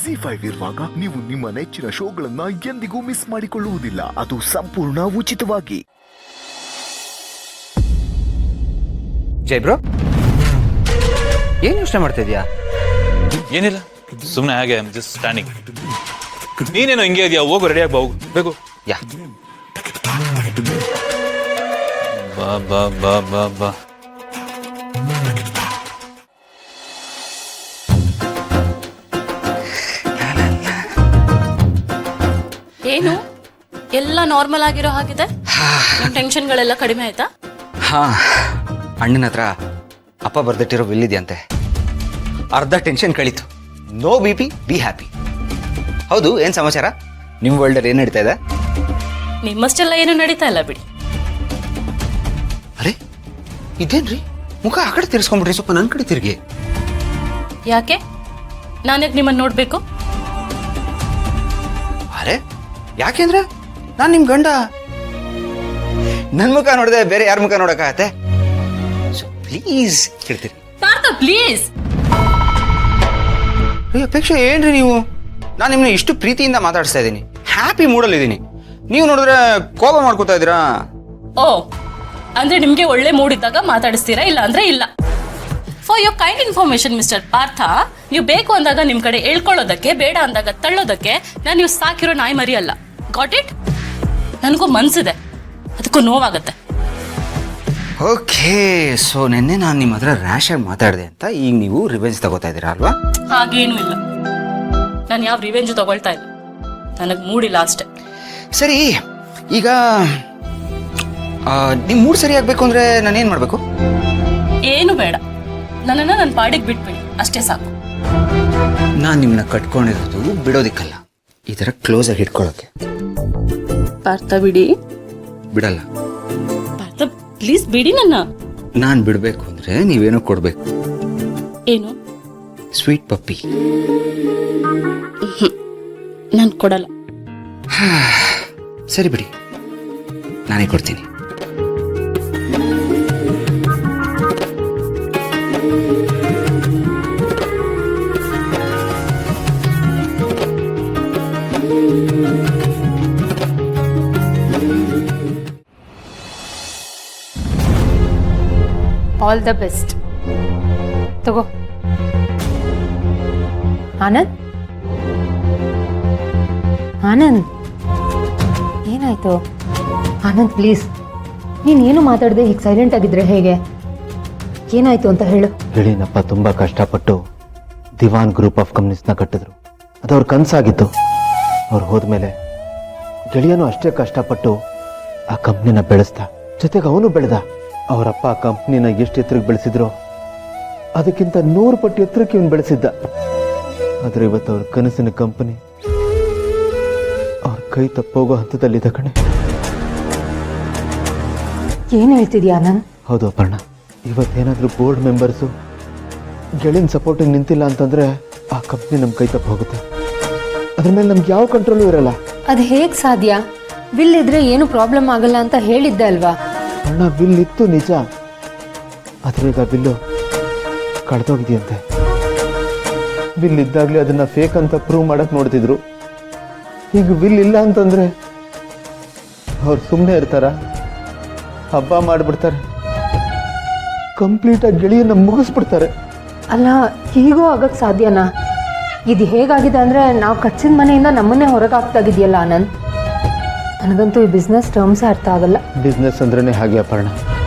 ZEE5 ಇರುವಾಗ ನೀವು ನಿಮ್ಮ ನೆಚ್ಚಿನ ಶೋಗಳನ್ನ ಎಂದಿಗೂ ಮಿಸ್ ಮಾಡಿಕೊಳ್ಳುವುದಿಲ್ಲ. ಅದು ಸಂಪೂರ್ಣ ಉಚಿತವಾಗಿ. ಜೈ ಬ್ರೋ, ಏನ್ ಯೋಚನೆ ಮಾಡ್ತಾ ಇದೀಯಾ? ಏನಿಲ್ಲ, ಸುಮ್ಮನೆ ಹಾಗೆ ಜಸ್ಟ್ ಸ್ಟ್ಯಾಂಡಿಂಗ್. ನೀನೇನೋ ಹಿಂಗೆ ಇದೆಯಾ? ಹೋಗು, ರೆಡಿ ಆಗಿ ಹೋಗು ಬೇಕು. ಯಾ ಬಾ ಬಾ ಬಾ ಬಾ ಬಾ. ಏನು ಎಲ್ಲ ನಾರ್ಮಲ್ ಆಗಿರೋ ಹಾಗಿದೆ? ಟೆನ್ಷನ್ಗಳೆಲ್ಲ ಕಡಿಮೆ ಆಯ್ತಾ? ಹಾ, ಅಣ್ಣನ ಹತ್ರ ಅಪ್ಪ ಬರ್ದಿಟ್ಟಿರೋ ಬಿಲ್ ಇದೆಯಂತೆ. ಅರ್ಧ ಟೆನ್ಷನ್ ಕಳೀತು. No BP, be happy. ಹೌದು, ಏನ್ ಸಮಾಚಾರ? ನಿಮ್ಮ ವರ್ಲ್ಡಲ್ಲಿ ಏನ್ ನಡೀತಾ ಇದೆ? ನಿಮ್ಮಷ್ಟೆಲ್ಲ ಏನು ನಡೀತಾ ಇಲ್ಲ ಬಿಡಿ. ಅರೆ ಇದೇನ್ರಿ, ಮುಖ ಆ ಕಡೆ ತಿರ್ಸ್ಕೊಂಡ್ಬಿಟ್ರಿ, ಸ್ವಲ್ಪ ನನ್ನ ಕಡೆ ತಿರ್ಗಿ. ಯಾಕೆ? ನಾನ್ಯಾಕೆ ನಿಮ್ಮನ್ನು ನೋಡ್ಬೇಕು? ಅರೆ ಯಾಕೆಂದ್ರೆ ನಾನು ನಿಮ್ ಗಂಡ. ನನ್ ಮುಖ ನೋಡಿದೆ ಬೇರೆ ಯಾರ ಮುಖ ನೋಡಕ್ಕಾಗತ್ತೆ? ಸೊ ಪ್ಲೀಸ್ ಕೇಳ್ತೀರಿ? ಪಾರ್ಥ ಪ್ಲೀಸ್. ಅಪೇಕ್ಷೆ ಏನ್ರಿ ನೀವು? ನಾನು ನಿಮ್ಮನ್ನ ಇಷ್ಟು ಪ್ರೀತಿಯಿಂದ ಮಾತಾಡಿಸ್ತಾ ಇದ್ದೀನಿ, ಹ್ಯಾಪಿ ಮೂಡಲ್ಲಿ ಇದ್ದೀನಿ. ನೀವು ನೋಡಿದ್ರೆ ಕೋಪ ಮಾಡ್ಕೋತಾ ಇದ್ದೀರಾ? ಓ, ಅಂದ್ರೆ ನಿಮ್ಗೆ ಒಳ್ಳೆ ಮೂಡ್ ಇದ್ದಾಗ ಮಾತಾಡಿಸ್ತೀರಾ, ಇಲ್ಲ ಅಂದ್ರೆ ಇಲ್ಲ. For your kind information mister Partha, ನೀವು ಬೇಕು ಅಂದಾಗ ನಿಮ್ ಕಡೆ ಹೇಳ್ಕೊಳ್ಳೋದಕ್ಕೆ, ಬೇಡ ಅಂದಾಗ ತಳ್ಳೋದಕ್ಕೆ ನಾನು ನೀವು ಸಾಕಿರೋ ನಾಯಿ ಮರಿ ಅಲ್ಲ. Got it? ನನಗೂ ಮನ್ಸಿದೆ, ಅದಕ್ಕೂ ನೋವಾಗತ್ತೆ. ಓಕೆ, ಸೊ ನಿನ್ನೆ ನಾನು ನಿಮ್ಮ ಹತ್ರ ರ್ಯಾಶ್ ಆಗಿ ಮಾತಾಡಿದೆ ಅಂತ ಈಗ ನೀವು ರಿವೆಂಜ್ ತಗೋತಾ ಇದ್ದೀರಾ ಅಲ್ವಾ? ಹಾಗೇನೂ ಇಲ್ಲ, ನಾನು ಯಾವ ರಿವೆಂಜ್ ತಗೊಳ್ತಾ ಇಲ್ಲ, ನನಗೆ ಮೂಡಿಲ್ಲ ಅಷ್ಟೇ. ಸರಿ, ಈಗ ನಿಮ್ಮ ಮೂಡ್ ಸರಿ ಆಗ್ಬೇಕು ಅಂದ್ರೆ ನಾನು ಏನ್ ಮಾಡ್ಬೇಕು? ಏನು ಬೇಡ, ನನ್ನನ್ನು ನನ್ನ ಪಾಡಿಗೆ ಬಿಟ್ಬಿಡಿ, ಅಷ್ಟೇ ಸಾಕು. ನಾನು ನಿಮ್ಮನ್ನ ಕಟ್ಕೊಂಡಿರೋದು ಬಿಡೋದಿಕ್ಕಲ್ಲ, ಈ ಥರ ಕ್ಲೋಸ್ ಆಗಿ ಇಟ್ಕೊಳ್ಳೋಕೆ. ಪಾರ್ಥ ಬಿಡಿ. ಬಿಡಲ್ಲ. ಪಾರ್ಥ ಪ್ಲೀಸ್ ಬಿಡಿ ನನ್ನ. ನಾನು ಬಿಡಬೇಕು ಅಂದ್ರೆ ನೀವೇನೋ ಕೊಡ್ಬೇಕು. ಏನು? ಸ್ವೀಟ್ ಪಪ್ಪಿ. ನಾನು ಕೊಡಲ್ಲ. ಸರಿ ಬಿಡಿ, ನಾನೇ ಕೊಡ್ತೀನಿ. All the best. ತಗೋ. ಆನಂದ್, ಆನಂದ್ ಏನಾಯ್ತು? ಆನಂದ್ ಪ್ಲೀಸ್, ನೀನೇನು ಮಾತಾಡದೆ ಹೀಗೆ ಸೈಲೆಂಟ್ ಆಗಿದ್ರೆ ಹೇಗೆ? ಏನಾಯ್ತು ಅಂತ ಹೇಳು. ಹೇಳಿನಪ್ಪ, ತುಂಬಾ ಕಷ್ಟಪಟ್ಟು ದಿವಾನ್ ಗ್ರೂಪ್ ಆಫ್ ಕಂಪ್ನೀಸ್ನ ಕಟ್ಟಿದ್ರು. ಅದು ಅವ್ರ ಕನಸಾಗಿತ್ತು. ಅವ್ರು ಹೋದ್ಮೇಲೆ ಗೆಳೆಯನು ಅಷ್ಟೇ ಕಷ್ಟಪಟ್ಟು ಆ ಕಂಪ್ನಿನ ಬೆಳೆಸ್ದ, ಜೊತೆಗೆ ಅವನು ಬೆಳೆದ. ಅವರಪ್ಪ ಆ ಕಂಪ್ನಿನ ಎಷ್ಟು ಎತ್ತರಕ್ಕೆ ಬೆಳೆಸಿದ್ರು ಅದಕ್ಕಿಂತ 100 ಪಟ್ಟು ಎತ್ತರಕ್ಕೆ ಇವನು ಬೆಳೆಸಿದ್ದ. ಆದ್ರೆ ಇವತ್ತು ಅವ್ರ ಕನಸಿನ ಕಂಪನಿ ಅವ್ರ ಕೈ ತಪ್ಪೋಗೋ ಹಂತದಲ್ಲಿದ್ದ ಕಣೆ. ಏನು ಹೇಳ್ತಿದ್ಯಾ ಆನಂದ್? ಹೌದು ಅಪರ್ಣ, ಇವತ್ತೇನಾದ್ರೂ ಬೋರ್ಡ್ ಮೆಂಬರ್ಸು ಗೆಳೆಯನ್ ಸಪೋರ್ಟಿಗೆ ನಿಂತಿಲ್ಲ ಅಂತಂದ್ರೆ ಆ ಕಂಪ್ನಿ ನಮ್ಮ ಕೈ ತಪ್ಪ ಹೋಗುತ್ತೆ. ಅದ್ರ ಮೇಲೆ ನಮ್ಗೆ ಯಾವ ಕಂಟ್ರೋಲು ಇರಲ್ಲ. ಅದು ಹೇಗೆ ಸಾಧ್ಯ? ಬಿಲ್ ಇದ್ರೆ ಏನು ಪ್ರಾಬ್ಲಮ್ ಆಗಲ್ಲ ಅಂತ ಹೇಳಿದ್ದೆ ಅಲ್ವಾ? ಅಣ್ಣ, ಬಿಲ್ ಇತ್ತು ನಿಜ, ಆದ್ರೆ ಈಗ ಬಿಲ್ಲು ಕಳೆದೋಗಿದೆಯಂತೆ. ಬಿಲ್ ಇದ್ದಾಗಲೇ ಅದನ್ನ ಫೇಕ್ ಅಂತ ಪ್ರೂವ್ ಮಾಡಕ್ ನೋಡ್ತಿದ್ರು. ಈಗ ಬಿಲ್ ಇಲ್ಲ ಅಂತಂದ್ರೆ ಅವ್ರು ಸುಮ್ಮನೆ ಇರ್ತಾರ? ಹಬ್ಬ ಮಾಡಿಬಿಡ್ತಾರೆ, ಕಂಪ್ಲೀಟ್ ಆಗಿ ಗೆಳೆಯನ್ನ ಮುಗಿಸ್ಬಿಡ್ತಾರೆ. ಅಲ್ಲ, ಹೀಗೂ ಆಗಕ್ಕೆ ಸಾಧ್ಯನಾ? ಇದು ಹೇಗಾಗಿದೆ ಅಂದರೆ ನಾವು ಕಚ್ಚಿದ ಮನೆಯಿಂದ ನಮ್ಮನ್ನೇ ಹೊರಗೆ ಹಾಕ್ತಾಗಿದೆಯಲ್ಲ ಆನಂದ್. ನನಗಂತೂ ಈ ಬಿಸ್ನೆಸ್ ಟರ್ಮ್ಸೇ ಅರ್ಥ ಆಗಲ್ಲ. ಬಿಸ್ನೆಸ್ ಅಂದ್ರೇ ಹಾಗೆ ಅಪರ್ಣ,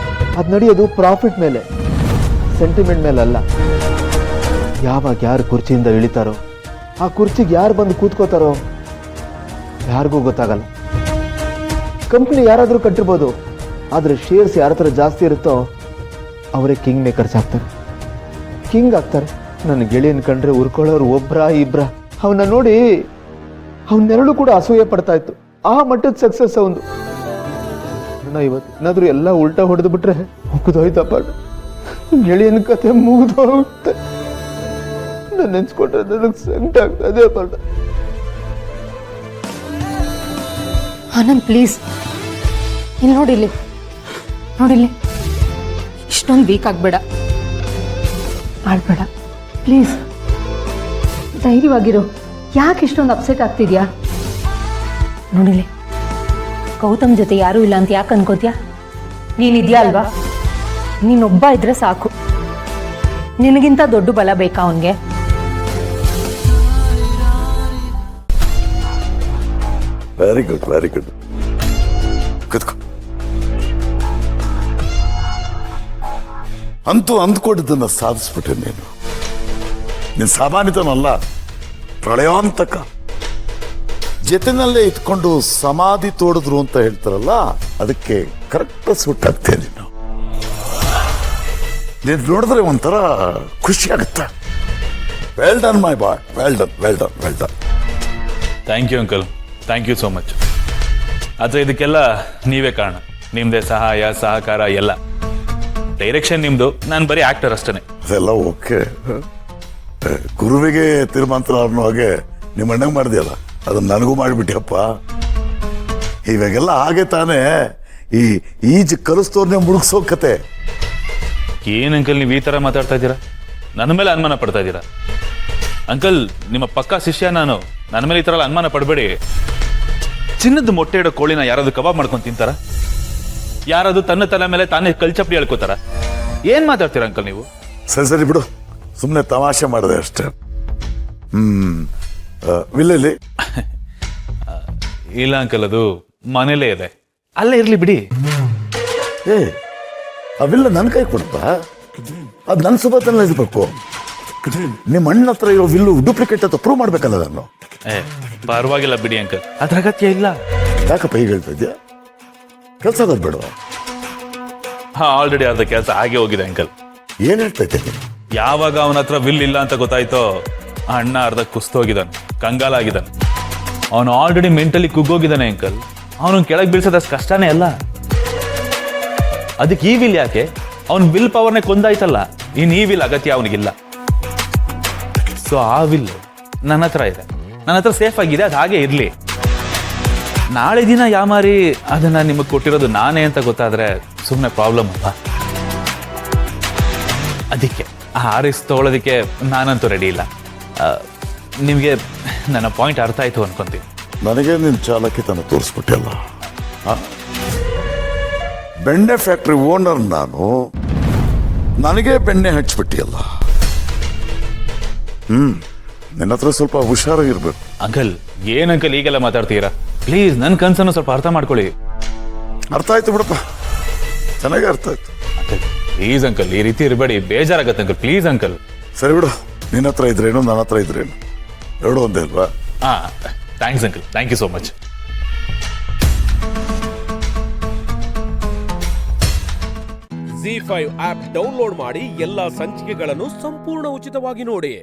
ಅದು ನಡೆಯೋದು ಪ್ರಾಫಿಟ್ ಮೇಲೆ, ಸೆಂಟಿಮೆಂಟ್ ಮೇಲೆ ಅಲ್ಲ. ಯಾವಾಗ ಯಾರು ಕುರ್ಚಿಯಿಂದ ಇಳಿತಾರೋ, ಆ ಕುರ್ಚಿಗೆ ಯಾರು ಬಂದು ಕೂತ್ಕೋತಾರೋ ಯಾರಿಗೂ ಗೊತ್ತಾಗಲ್ಲ. ಕಂಪ್ನಿ ಯಾರಾದರೂ ಕಟ್ಟಿರ್ಬೋದು, ಆದರೆ ಶೇರ್ಸ್ ಯಾರ ಹತ್ರ ಜಾಸ್ತಿ ಇರುತ್ತೋ ಅವರೇ ಕಿಂಗ್ ಮೇಕರ್ಸ್ ಆಗ್ತಾರೆ, ಕಿಂಗ್ ಆಗ್ತಾರೆ. ನನ್ನ ಗೆಳೆಯನ್ ಕಂಡ್ರೆ ಉರ್ಕೊಳ್ಳೋರು ಒಬ್ರ ಇಬ್ರ. ಅವನ್ನ ನೋಡಿ ಅವನ್ನೆರಳು ಕೂಡ ಅಸೂಯೆ ಪಡ್ತಾ ಇತ್ತು. ಆ ಮಟ್ಟದ ಸಕ್ಸಸ್ ಅವನು. ಇವತ್ತು ಏನಾದ್ರೂ ಎಲ್ಲ ಉಲ್ಟಾ ಹೊಡೆದು ಬಿಟ್ರೆ ಮುಗಿದೋಯ್ತಪ್ಪ. ಗೆಳೆಯನ ಕತೆ ಮುಗಿದೋಗುತ್ತೆ. ನಾನು ನೆನ್ಸ್ಕೊಂಡ್ರೆ ನನಗೆ ಸಂಕಟ ಆಗ್ತದೆ ಅಪ್ಪ. ಆನಂದ್ ಪ್ಲೀಸ್, ಇಲ್ಲಿ ನೋಡಿಲ್ಲಿ, ನೋಡಿಲ್ಲಿ, ಇಷ್ಟೊಂದು ವೀಕ್ ಆಗಬೇಡ, ಆಡ್ಬೇಡ ಪ್ಲೀಸ್. ಧೈರ್ಯವಾಗಿರು. ಯಾಕೆ ಇಷ್ಟೊಂದು ಅಪ್ಸೆಟ್ ಆಗ್ತಿದ್ಯಾ? ನೋಡಿಲಿ, ಗೌತಮ್ ಜೊತೆ ಯಾರೂ ಇಲ್ಲ ಅಂತ ಯಾಕೆ ಅನ್ಕೋತ್ಯಾ? ನೀನಿದ್ಯಾ ಅಲ್ವಾ? ನೀನೊಬ್ಬ ಇದ್ರೆ ಸಾಕು. ನಿನಗಿಂತ ದೊಡ್ಡ ಬಲ ಬೇಕಾ ಅವನಿಗೆ? Very good, very good. ಕೂತ್ಕೋ. ಅಂತೂ ಅಂದ್ಕೊಂಡಿದ್ದನ್ನ ಸಾಧಿಸ್ಬಿಟ್ಟೆ ನೀನು. ನೀನು ಸಾಮಾನ್ಯತನಲ್ಲ, ಪ್ರಳಯಾಂತಕ. ಜೊತೆನಲ್ಲೇ ಇಟ್ಕೊಂಡು ಸಮಾಧಿ ತೋಡಿದ್ರು ಅಂತ ಹೇಳ್ತಾರಲ್ಲ, ಅದಕ್ಕೆ ಕರೆಕ್ಟ್ ಸೂಟ್ ಆಗ್ತೇ ನೀನು. ನೀನು ನೋಡಿದ್ರೆ ಒಂಥರ ಖುಷಿ ಆಗುತ್ತೆ. Well done my boy, well done, well done, well done. Thank you uncle, thank you so much. ಆದರೆ ಇದಕ್ಕೆಲ್ಲ ನೀವೇ ಕಾರಣ. ನಿಮ್ಮದೇ ಸಹಾಯ ಸಹಕಾರ ಎಲ್ಲ. ಡೈರೆಕ್ಷನ್ ನಿಮ್ಮದು, ನಾನು ಬರೀ ಆ್ಯಕ್ಟರ್ ಅಷ್ಟೇ. ಅದೆಲ್ಲ ಓಕೆ. ಗುರುವಿಗೆ ತಿರುಮಂತ್ರ ಅನ್ನೋ ಹಾಗೆ ನಿಮ್ಮ ಅಣ್ಣಗೆ ಮಾಡಿದೆಯಲ್ಲ, ಅದನ್ನ ನನಗೂ ಮಾಡಿಬಿಟ್ಟಿಯಪ್ಪ. ಇವಾಗೆಲ್ಲ ಹಾಗೆ ತಾನೇ ಈ ಈಜು ಕಲಿಸ್ತೋರ್ನೇ ಮುಳುಗ್ಸೋ ಕತೆ. ಏನು ಅಂಕಲ್ ನೀವು ಈ ಥರ ಮಾತಾಡ್ತಾ ಇದ್ದೀರಾ? ನನ್ನ ಮೇಲೆ ಅನುಮಾನ ಪಡ್ತಾ ಇದ್ದೀರಾ? ಅಂಕಲ್, ನಿಮ್ಮ ಪಕ್ಕಾ ಶಿಷ್ಯ ನಾನು. ನನ್ನ ಮೇಲೆ ಈ ಥರ ಎಲ್ಲ ಅನುಮಾನ ಪಡಬೇಡಿ. ಚಿನ್ನದ ಮೊಟ್ಟೆ ಇಡೋ ಕೋಳಿನ ಯಾರಾದ್ರು ಕಬಾಬ್ ಮಾಡ್ಕೊಂಡು ತಿಂತಾರ? ಯಾರಾದ್ರು ತನ್ನ ತಲೆ ಮೇಲೆ ತಾನೇ ಕಲ್ಚಪ್ಪಡಿ ಹೇಳ್ಕೋತಾರ? ಏನ್ ಮಾತಾಡ್ತೀರಾ ಅಂಕಲ್ ನೀವು? ಸರಿ ಸರಿ ಬಿಡು, ಸುಮ್ಮನೆ ತಮಾಷೆ ಮಾಡಿದೆ ಅಷ್ಟೇ. ವಿಲ್ಲಲ್ಲಿ ಇಲ್ಲ ಅಂಕಲ್, ಅದು ಮನೇಲೇ ಇದೆ, ಅಲ್ಲೇ ಇರ್ಲಿ ಬಿಡಿ. ಏ, ಆ ವಿಲ್ಲ ನನ್ನ ಕೈ ಕೊಡ್ತಾ? ಅದು ನನ್ನ ಸುಬತ್ತಲ್ಲ ಇರ್ಬೇಕು. ನಿಮ್ಮ ಅಣ್ಣ ಹತ್ರ ಇರೋ ವಿಲ್ಲು ಡೂಪ್ಲಿಕೇಟ್ ಅಂತ ಪ್ರೂವ್ ಮಾಡ್ಬೇಕಲ್ಲ ನಾನು. ಪರವಾಗಿಲ್ಲ ಬಿಡಿ ಅಂಕಲ್, ಅದ್ರ ಅಗತ್ಯ ಇಲ್ಲ. ಯಾಕಪ್ಪ ಈಗ ಹೇಳ್ತಾ ಇದ್ಯಾ? ಕೆಲಸ ಆಗೋದು ಬೇಡವಾ? ಆಲ್ರೆಡಿ ಅರ್ಧ ಕೆಲಸ ಹಾಗೆ ಹೋಗಿದೆ ಅಂಕಲ್. ಏನ್ ಹೇಳ್ತಾ ಇದ್ದೆ ನೀನು? ಯಾವಾಗ ಅವನ ಹತ್ರ ವಿಲ್ ಇಲ್ಲ ಅಂತ ಗೊತ್ತಾಯ್ತೋ, ಆ ಅಣ್ಣ ಅರ್ಧ ಕುಸ್ತೋಗಿದ್ದಾನೆ, ಕಂಗಾಲಾಗಿದ್ದಾನೆ. ಅವನು ಆಲ್ರೆಡಿ ಮೆಂಟಲಿ ಕುಗ್ಗೋಗಿದ್ದಾನೆ ಅಂಕಲ್. ಅವನು ಕೆಳಗೆ ಬೀಳ್ಸೋದಷ್ಟು ಕಷ್ಟನೇ ಅಲ್ಲ. ಅದಕ್ಕೆ ಈ ವಿಲ್ ಯಾಕೆ? ಅವನ ವಿಲ್ ಪವರ್ನೇ ಕೊಂದಾಯ್ತಲ್ಲ, ಇನ್ನು ಈ ವಿಲ್ ಅಗತ್ಯ ಅವನಿಗಿಲ್ಲ. ಸೊ ಆ ವಿಲ್ ನನ್ನ ಹತ್ರ ಇದೆ, ನನ್ನ ಹತ್ರ ಸೇಫ್ ಆಗಿದೆ, ಅದು ಹಾಗೆ ಇರಲಿ. ನಾಳೆ ದಿನ ಯಾಮಾರಿ ಅದನ್ನ ನಿಮಗೆ ಕೊಟ್ಟಿರೋದು ನಾನೇ ಅಂತ ಗೊತ್ತಾದ್ರೆ ಸುಮ್ಮನೆ ಪ್ರಾಬ್ಲಮ್ ಅಲ್ಲ. ಅದಕ್ಕೆ ಆ ಆರಿಸ್ ತಗೊಳ್ಳೋದಕ್ಕೆ ನಾನಂತೂ ರೆಡಿ ಇಲ್ಲ. ನಿಮಗೆ ನನ್ನ ಪಾಯಿಂಟ್ ಅರ್ಥ ಆಯ್ತು ಅನ್ಕೊಂತೀನಿ. ನನಗೆ ನಿನ್ನ ಚಾಲಕಿತನ ತೋರಿಸ್ಬಿಟ್ಟಲ್ಲ. ಬೆಣ್ಣೆ ಫ್ಯಾಕ್ಟ್ರಿ ಓನರ್ ನಾನು, ನನಗೆ ಬೆಣ್ಣೆ ಹಚ್ಬಿಟ್ಟಿಯಲ್ಲ. ನಿನ್ನ ಹತ್ರ ಸ್ವಲ್ಪ ಹುಷಾರಾಗಿರ್ಬೇಕು. ಅಂಕಲ್, ಏನ್ ಅಂಕಲ್ ಈಗೆಲ್ಲ ಮಾತಾಡ್ತೀರಾ? ಪ್ಲೀಸ್ ನನ್ನ ಕನ್ಸನ್ನು ಸ್ವಲ್ಪ ಅರ್ಥ ಮಾಡ್ಕೊಳ್ಳಿ. ಅರ್ಥ ಆಯ್ತು ಬಿಡಪ್ಪ, ಚೆನ್ನಾಗಿ ಅರ್ಥ ಆಯ್ತು. ಅಂಕಲ್ ಪ್ಲೀಸ್ ಅಂಕಲ್, ಈ ರೀತಿ ಇರಬೇಡಿ, ಬೇಜಾರಾಗತ್ತೆ ಅಂಕಲ್, ಪ್ಲೀಸ್ ಅಂಕಲ್. ಸರಿ ಬಿಡು, ನಿನ್ನ ಹತ್ರ ಇದ್ರೇನು ನನ್ನ ಹತ್ರ ಇದ್ರೇನು ಎರಡು ಒಂದೇ ಅಲ್ವಾ? Thanks uncle, thank you so much. ZEE5 app download ಮಾಡಿ ಎಲ್ಲಾ ಸಂಚಿಕೆಗಳನ್ನು ಸಂಪೂರ್ಣ ಉಚಿತವಾಗಿ ನೋಡಿ.